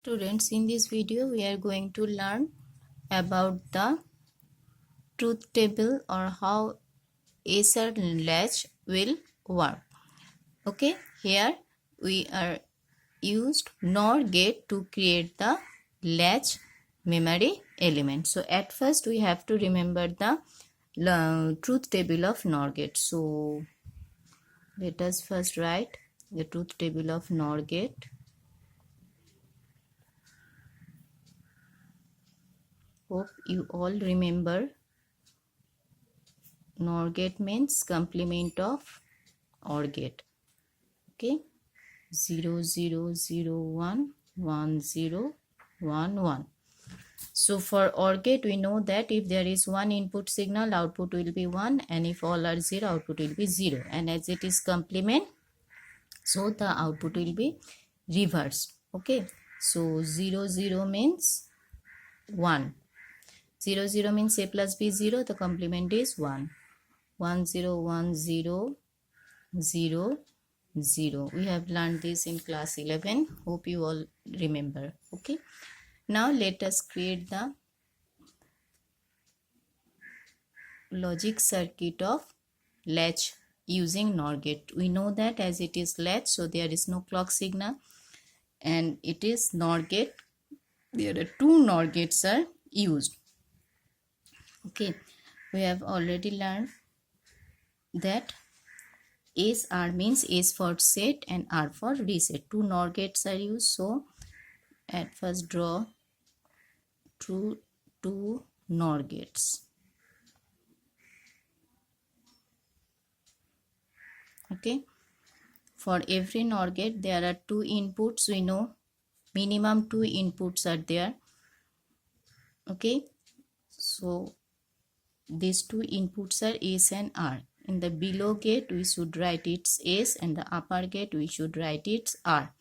Students, in this video we are going to learn about the truth table or how ASR latch will work. Okay, here we are used NOR gate to create the latch memory element. So at first we have to remember the truth table of NOR gate. So let us first write the truth table of NOR gate. Hope you all remember. NOR gate means complement of OR gate. Okay, 0 0 0 1 1 0 1 1. So for OR gate we know that if there is one input signal, output will be 1, and if all are 0, output will be 0, and as it is complement, so the output will be reversed. Okay, so 0 0 means 1, 0 0 means a plus b 0, the complement is 1, 1 0 1 0 0 0. We have learned this in class 11. Hope you all remember. Okay, now let us create the logic circuit of latch using NOR gate. We know that as it is latch, so there is no clock signal, and it is NOR gate. There are two NOR gates are used. Okay, we have already learned that SR means S for set and R for reset. Two NOR gates are used. So at first draw two NOR gates. Okay, for every NOR gate there are two inputs. We know minimum two inputs are there. Okay, so these two inputs are S and R. In the below gate we should write its S, and the upper gate we should write its R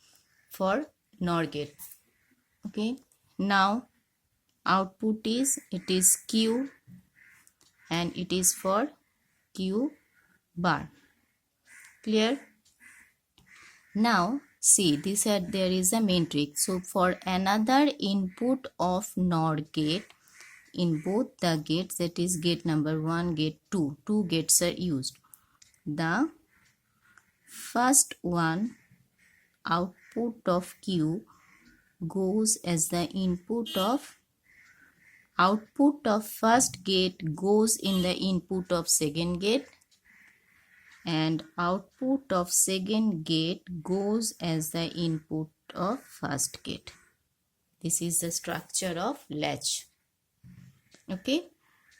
for NOR gate. Okay, now output is Q, and it is for Q bar. Clear? Now see, there is a matrix. So for another input of NOR gate, in both the gates, that is gate number 1, gate 2, two gates are used. The first one, output of Q, goes as the input of first gate goes in the input of second gate, and output of second gate goes as the input of first gate. This is the structure of latch. Okay,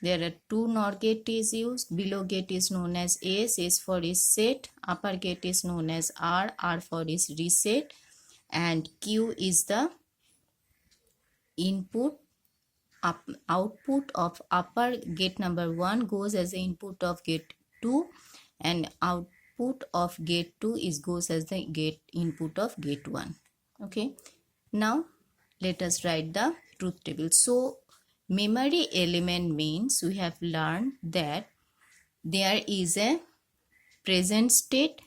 there are two NOR gate is used. Below gate is known as S for is set, upper gate is known as R for is reset, and Q is the input. Output of upper gate number 1 goes as the input of gate 2, and output of gate 2 goes as the gate input of gate 1. Okay, now let us write the truth table. So memory element means we have learned that there is a present state,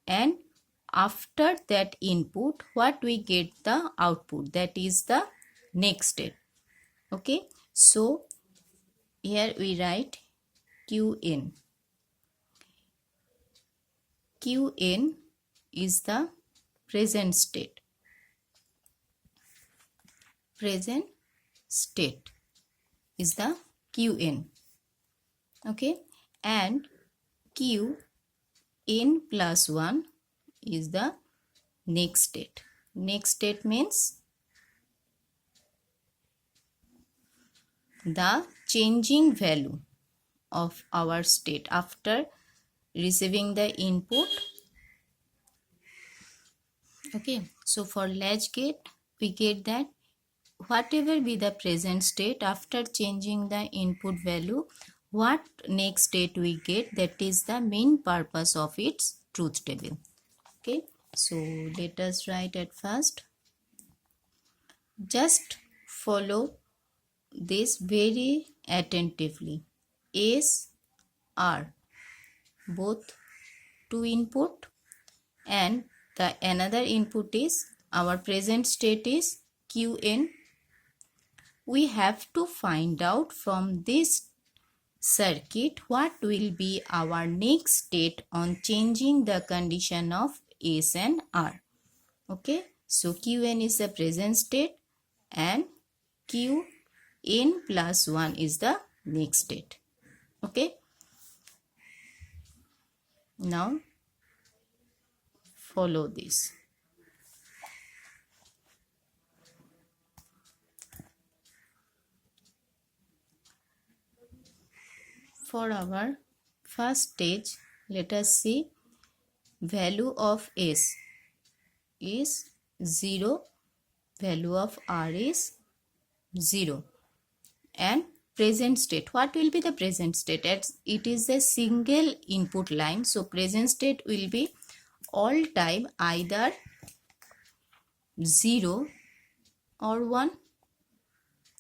and after that input what we get the output, that is the next state. Okay, so here we write Qn. Qn is the present state. Present state is the Qn. Okay, and Qn plus 1 is the next state. Next state means the changing value of our state after receiving the input. Okay, so for latch gate we get that whatever be the present state, after changing the input value, what next state we get, that is the main purpose of its truth table. Okay, so let us write at first. Just follow this very attentively. S, R, both two input, and the another input is our present state is Qn. We have to find out from this circuit what will be our next state on changing the condition of S and R. Okay, so Qn is the present state and Qn plus 1 is the next state. Okay, now follow this. For our first stage, let us see value of S is 0, value of R is 0, and present state. What will be the present state? As it is a single input line, so present state will be all time either 0 or 1.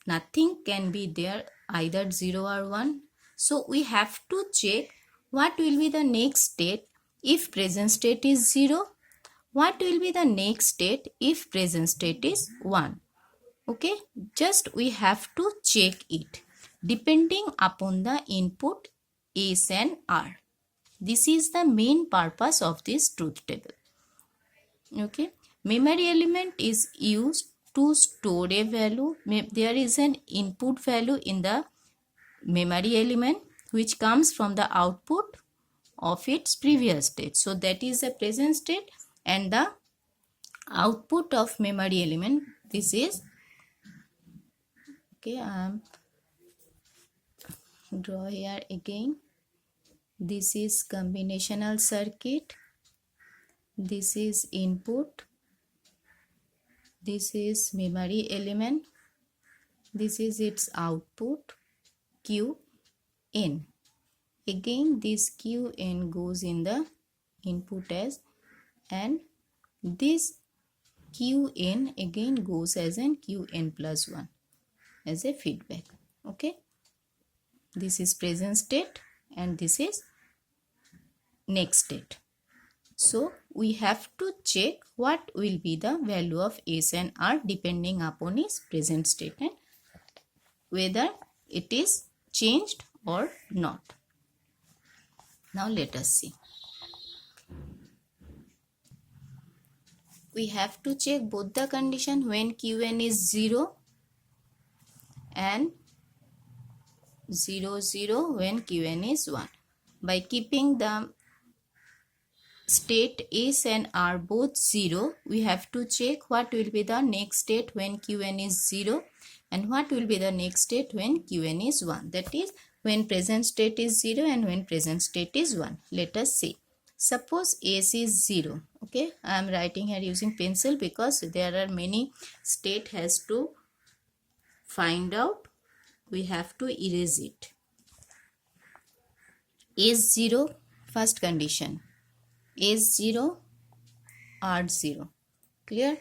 Nothing can be there either 0 or 1. So we have to check what will be the next state if present state is 0. What will be the next state if present state is 1. Okay, just we have to check it depending upon the input S and R. This is the main purpose of this truth table. Okay, memory element is used to store a value. There is an input value in the memory element which comes from the output of its previous state. So that is the present state, and the output of memory element, this is, okay, draw here again. This is combinational circuit. This is input. This is memory element. This is its output, Qn. Again, this Qn goes in the input as, and this Qn again goes as an Qn plus 1 as a feedback. Okay, this is present state and this is next state. So we have to check what will be the value of S and R depending upon its present state and whether it is changed or not. Now let us see. We have to check both the condition when Qn is 0 and 0, 0 when Qn is 1. By keeping the state S and R both 0, we have to check what will be the next state when Qn is 0 and what will be the next state when Qn is 1. That is when present state is 0 and when present state is 1. Let us see. Suppose S is 0. Okay, I am writing here using pencil because there are many state has to find out. We have to erase it. S 0, first condition. S 0, R 0. Clear?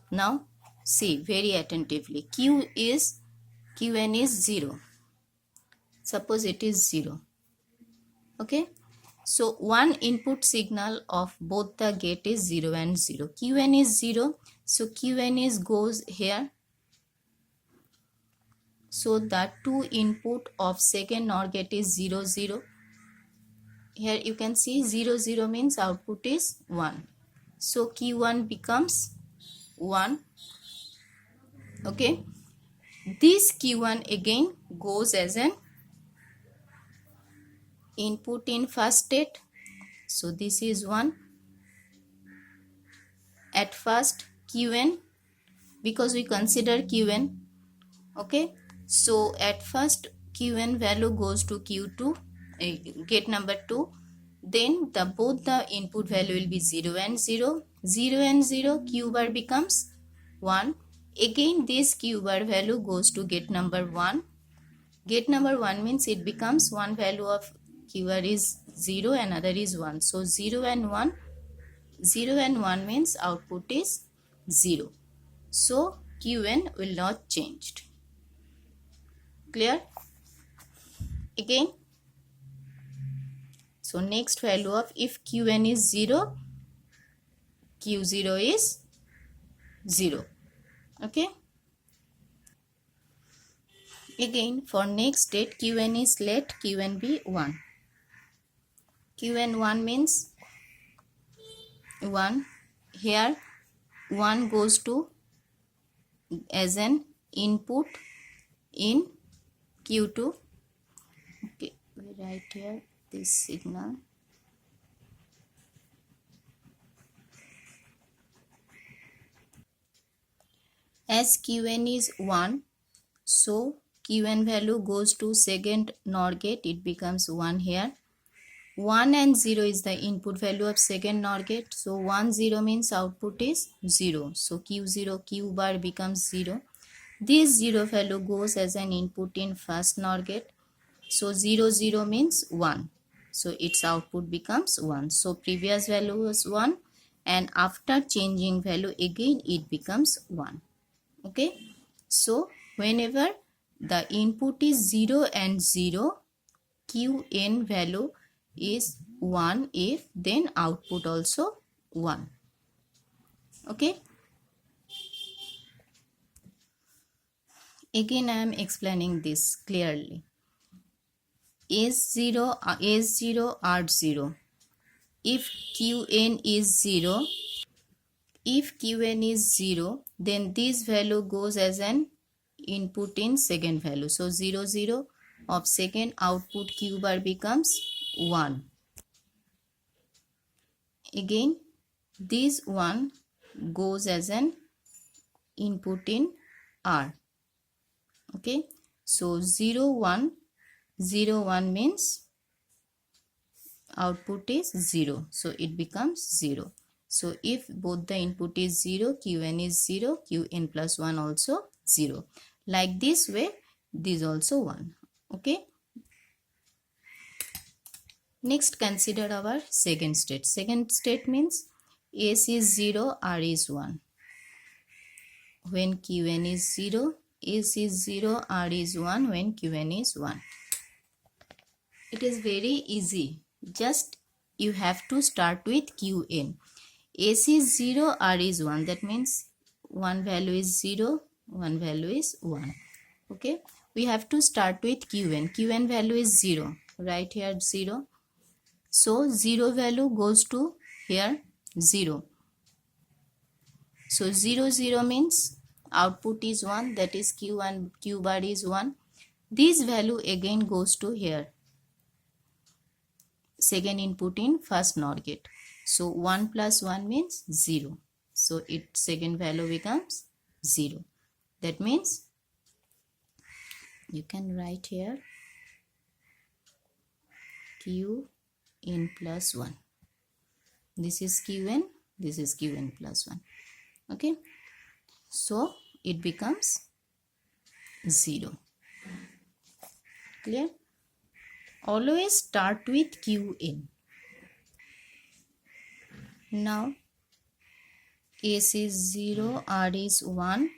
Now see very attentively. Qn is 0. Suppose it is 0. Okay. So one input signal of both the gate is 0 and 0. Qn is 0. So Qn is goes here. So the two input of second NOR gate is 0, 0. Here you can see 0, 0 means output is 1. So Q1 becomes 1. Okay. This Q1 again goes as an input in first state. So this is 1. At first Qn, because we consider Qn. Okay. So at first Qn value goes to Q2, gate number 2. Then both the input value will be 0 and 0. 0 and 0, Q bar becomes 1. Again this Q bar value goes to gate number 1. Gate number 1 means it becomes one value of Q bar is 0, another is 1. So 0 and 1. 0 and 1 means output is 0. So Qn will not change. Clear? Again. So next value of if Qn is 0, Q0 is 0. Okay. Again, for next state, Qn is let Qn be 1. Qn 1 means 1. Here 1 goes to as an input in Q2. Okay, we write here this signal. As Qn is 1, so Qn value goes to second NOR gate. It becomes 1 here. 1 and 0 is the input value of second NOR gate. So 1 0 means output is 0. So Q0 Q bar becomes 0. This 0 value goes as an input in first NOR gate. So 0 0 means 1. So its output becomes 1. So previous value was 1 and after changing value again it becomes 1. Okay. So whenever the input is 0 and 0, Qn value is 1 if then output also 1. Okay. Again I am explaining this clearly. S0 R0. If Qn is 0, then this value goes as an input in second value. So 0 0 of second output Q bar becomes 1. Again this 1 goes as an input in R. Okay. So 0 1 0 1 means output is 0. So it becomes 0. So if both the input is 0, Qn is 0, Qn plus 1 also 0. Like this way, this also 1. Okay. Next, consider our second state. Second state means S is 0, R is 1. When Qn is 0, S is 0, R is 1 when Qn is 1. It is very easy. Just you have to start with Qn. S is 0, R is 1. That means one value is 0, one value is 1. Okay. We have to start with Qn. Qn value is 0. Right here 0. So 0 value goes to here 0. So 0 0 means output is 1, that is Q1, Q bar is 1. This value again goes to here. Second input in first NOR gate. So 1 plus 1 means 0. So its second value becomes 0. That means you can write here Qn plus 1. This is Qn, this is Qn plus 1. Okay. So it becomes 0. Clear? Always start with Qn. Now S is 0, R is 1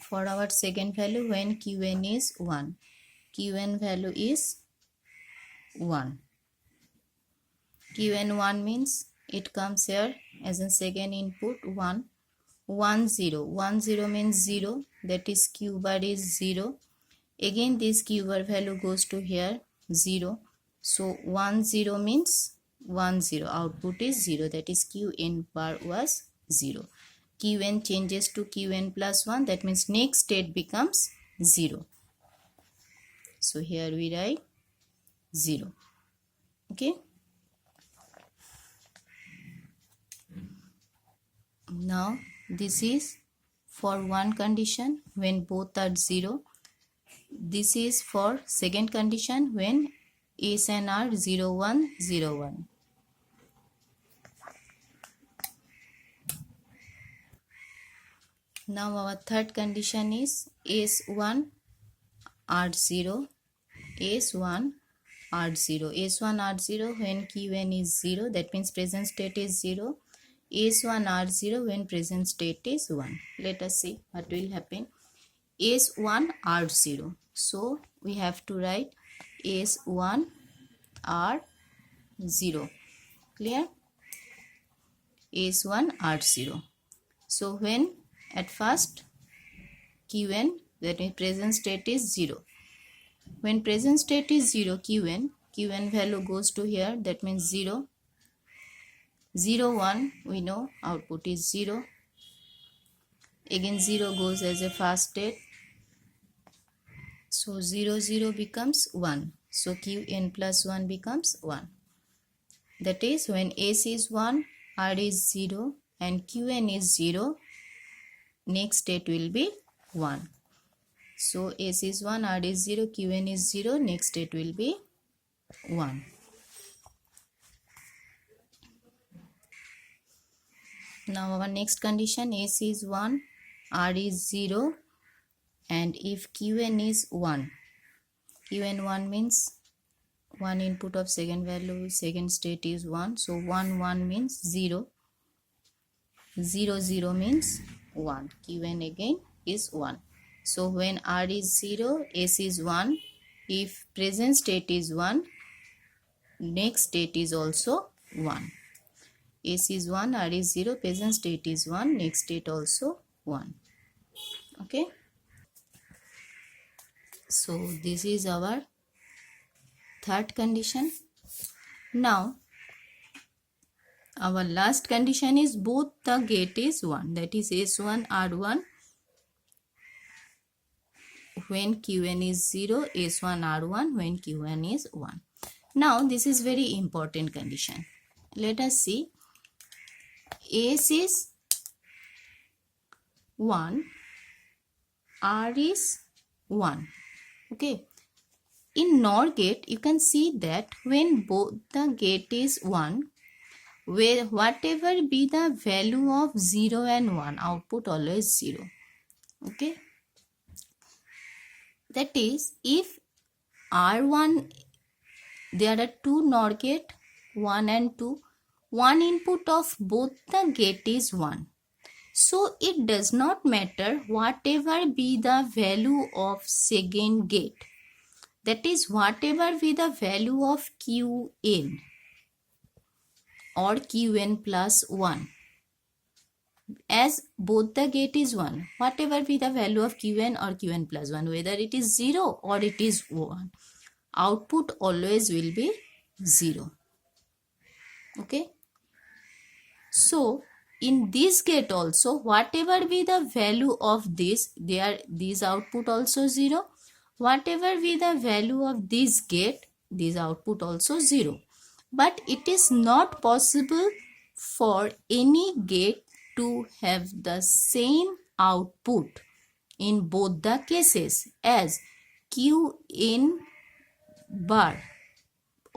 for our second value when Qn is 1. Qn value is 1. Qn 1 means it comes here as a second input 1. 1 0. 1 0 means 0, that is Q bar is 0. Again this Q bar value goes to here 0. So 1 0 means 1 0. Output is 0, that is Qn bar was 0. Qn changes to Qn plus 1, that means next state becomes 0. So here we write 0. Okay. Now this is for one condition when both are 0. This is for second condition when S and R 0 1 0 1. Now our third condition is S1 R0, S1 R0, S1 R0 when Qn is 0, that means present state is 0. S1 R0 when present state is 1. Let us see what will happen. S1 R0. So we have to write S1 R0. Clear? S1 R0. So when At first Qn, that means present state is 0. When present state is 0, Qn value goes to here, that means 0. 0, 1, we know output is 0. Again 0 goes as a first state. So 0, 0 becomes 1. So Qn plus 1 becomes 1. That is, when S is 1, R is 0 and Qn is 0, next state will be 1. So S is 1, R is 0, Qn is 0, next state will be 1. Now our next condition, S is 1, R is 0, and if Qn is 1, Qn 1 means 1 input of second value, second state is 1, so 1, 1 means 0, 0, 0 means 1, Qn again is 1. So when R is 0, S is 1, if present state is 1, next state is also 1. S is 1, R is 0, present state is 1, next state also 1. Okay. So this is our third condition. Now our last condition is both the gate is 1, that is S1, R1. When Qn is 0, S1, R1 when Qn is 1. Now this is very important condition. Let us see. S is 1, R is 1. Okay. In NOR gate, you can see that when both the gate is 1, where whatever be the value of 0 and 1, output always 0. Okay. That is, if R1, there are two NOR gate, 1 and 2, one input of both the gate is 1. So it does not matter whatever be the value of second gate. That is, whatever be the value of Qn or Qn plus 1. As both the gate is 1, whatever be the value of Qn or Qn plus 1, whether it is 0 or it is 1, output always will be 0. Okay. So in this gate also, whatever be the value of this, this output also 0. Whatever be the value of this gate, this output also 0. But it is not possible for any gate to have the same output in both the cases, as Qn bar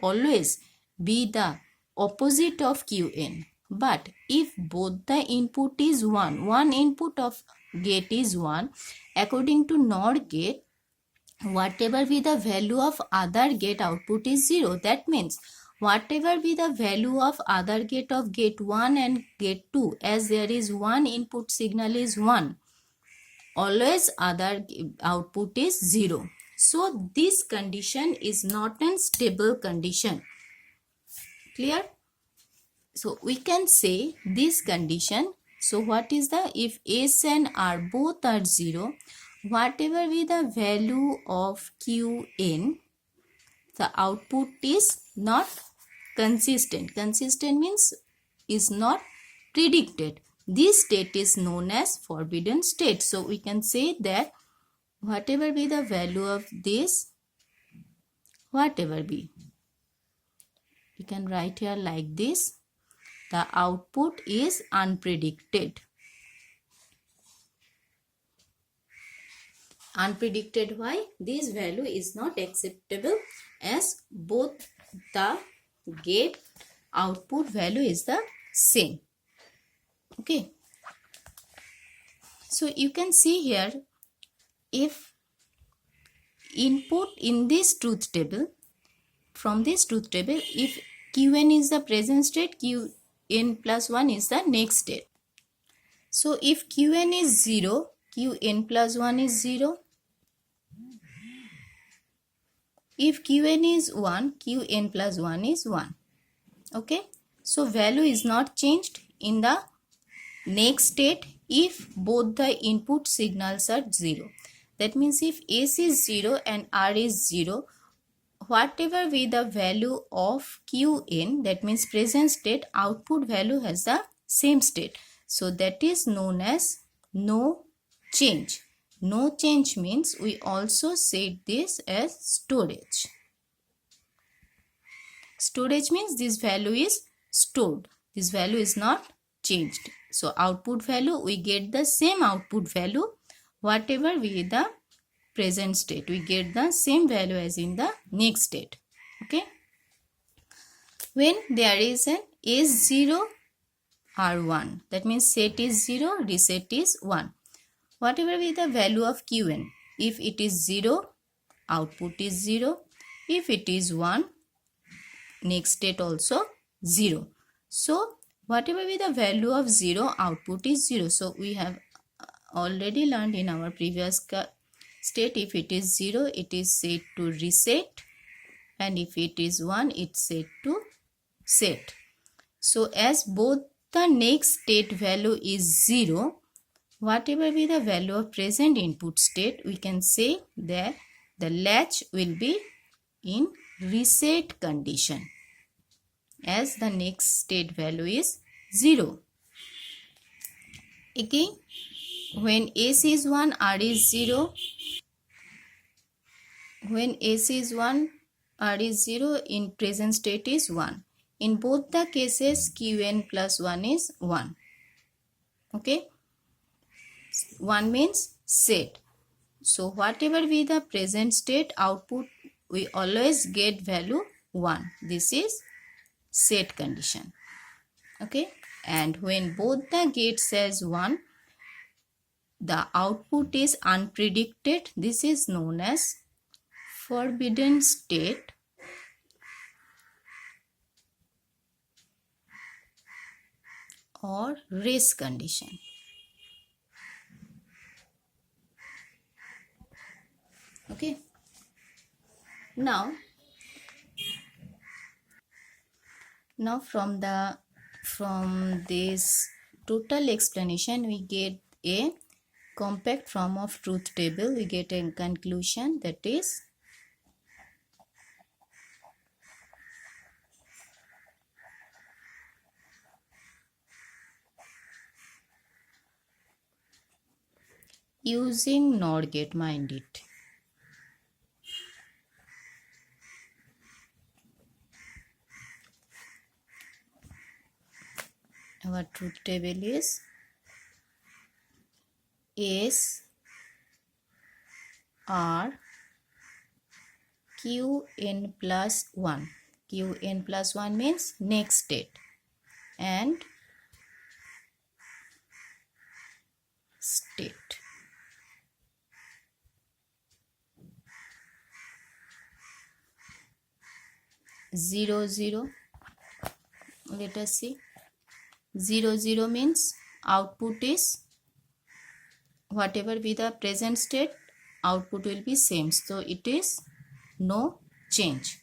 always be the opposite of Qn. But if both the input is 1, one input of gate is 1, according to NOR gate, whatever be the value of other gate, output is 0. That means whatever be the value of other gate of gate 1 and gate 2, as there is one input signal is 1, always other output is 0. So this condition is not a stable condition. Clear? So we can say this condition. So what is the, if S and R both are 0, whatever be the value of Qn, the output is not consistent. Consistent means is not predicted. This state is known as forbidden state. So we can say that whatever be the value of this, whatever be, we can write here like this, the output is unpredicted. Unpredicted, why? This value is not acceptable, as both the gate output value is the same. Okay. So you can see here, if input in this truth table, from this truth table, if Qn is the present state, Qn plus 1 is the next state. So if Qn is 0, Qn plus 1 is 0. If Qn is 1, Qn plus 1 is 1. Okay. So value is not changed in the next state. if both the input signals are 0. That means if S is 0 and R is 0, whatever be the value of Qn, that means present state, output value has the same state. So that is known as no change. No change means we also said this as storage. Storage means this value is stored. This value is not changed. So output value, we get the same output value whatever be the present state. We get the same value as in the next state. Okay. When there is an S0 R1, that means set is 0, reset is 1. Whatever be the value of Qn, if it is 0, output is 0. If it is 1, next state also 0. So whatever be the value of 0, output is 0. So we have already learned in our previous state, if it is 0, it is set to reset, and if it is 1, it's set to set. So as both the next state value is 0, whatever be the value of present input state, we can say that the latch will be in reset condition as the next state value is 0. Again, when S is 1, R is 0. When S is 1, R is 0, in present state is 1. In both the cases, Qn plus 1 is 1. Okay. 1 means set. So whatever be the present state, output, we always get value 1. This is set condition. Okay. And when both the gates says 1, the output is unpredicted. This is known as forbidden state or race condition. Okay. Now from this total explanation, we get a compact form of truth table. We get a conclusion, that is using NOR gate, mind it. Our truth table is S R Qn plus 1. Qn plus 1 means next state, and state. Zero zero. Let us see. 0 0 means output is whatever be the present state, output will be same. So it is no change.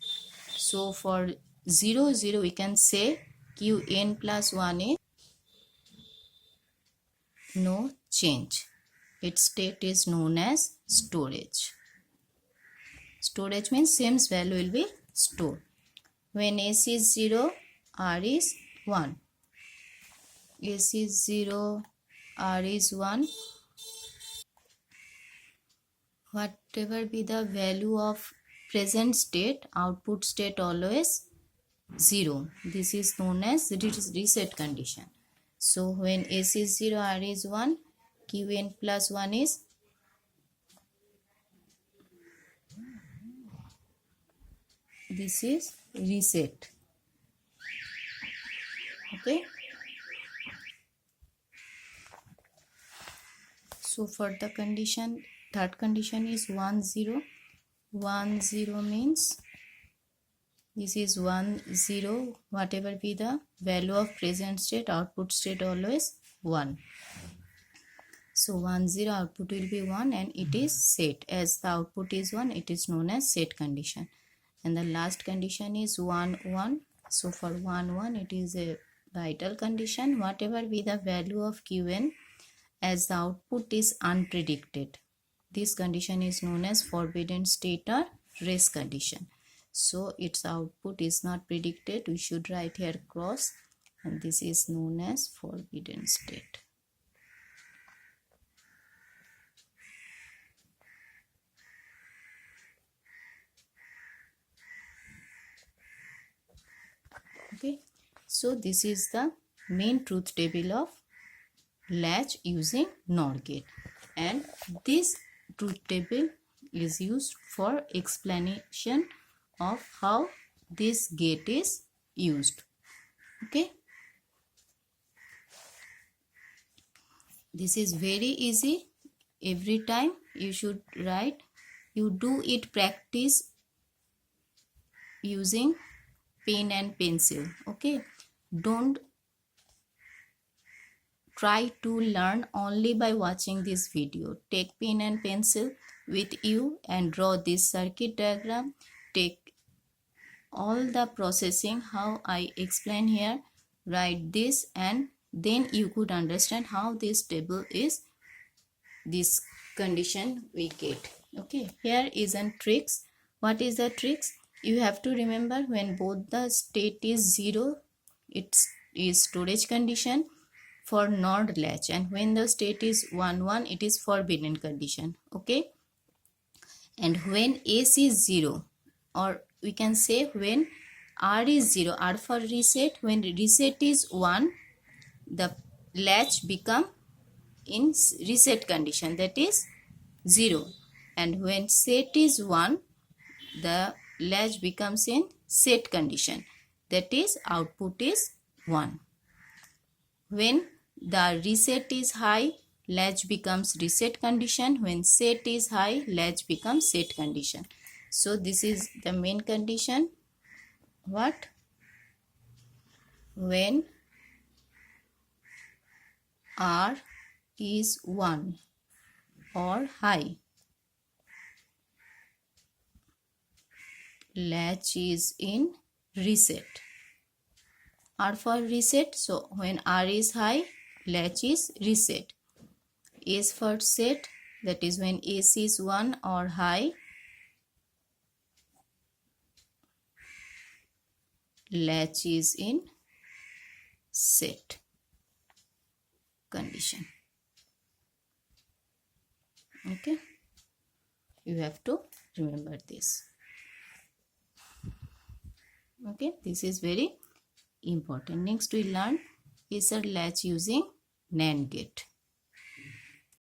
So for 0 0, we can say Qn plus 1 is no change. Its state is known as storage. Storage means same value will be stored. When S is 0, R is 1. S is 0, R is 1. Whatever be the value of present state, output state always 0. This is known as reset condition. So when S is 0, R is 1, Qn plus 1 is this is reset. Okay. So for the condition, third condition is 1 0. 1 0 means this is 1 0. Whatever be the value of present state, output state always 1. So 1 0, output will be 1, and it is set. As the output is 1, it is known as set condition. And the last condition is 1 1. So for 1 1, it is a vital condition. Whatever be the value of Qn, as the output is unpredicted. This condition is known as forbidden state or rest condition. So its output is not predicted. We should write here cross, and this is known as forbidden state. Okay, so this is the main truth table of latch using NOR gate, and this truth table is used for explanation of how this gate is used. Okay, this is very easy. Every time you should write, you do it practice using pen and pencil. Okay, don't try to learn only by watching this video. Take pen and pencil with you and draw this circuit diagram. Take all the processing how I explain here, write this, and then you could understand how this table is, this condition we get. Okay, here is a tricks. What is the tricks? You have to remember, when both the state is 0, it is storage condition for NOR latch, and when the state is 1 1, it is forbidden condition. Okay, and when S is 0, or we can say when R is 0, R for reset, when reset is 1, the latch become in reset condition, that is 0, and when set is 1, the latch becomes in set condition, that is output is 1. When the reset is high, latch becomes reset condition. When set is high, latch becomes set condition. So this is the main condition. What? When R is 1 or high, latch is in reset. R for reset, so when R is high, latch is reset. S for set, that is when S is 1 or high, latch is in set condition. Okay, you have to remember this. Okay, this is very important. Next we learn is a latch using NAND gate.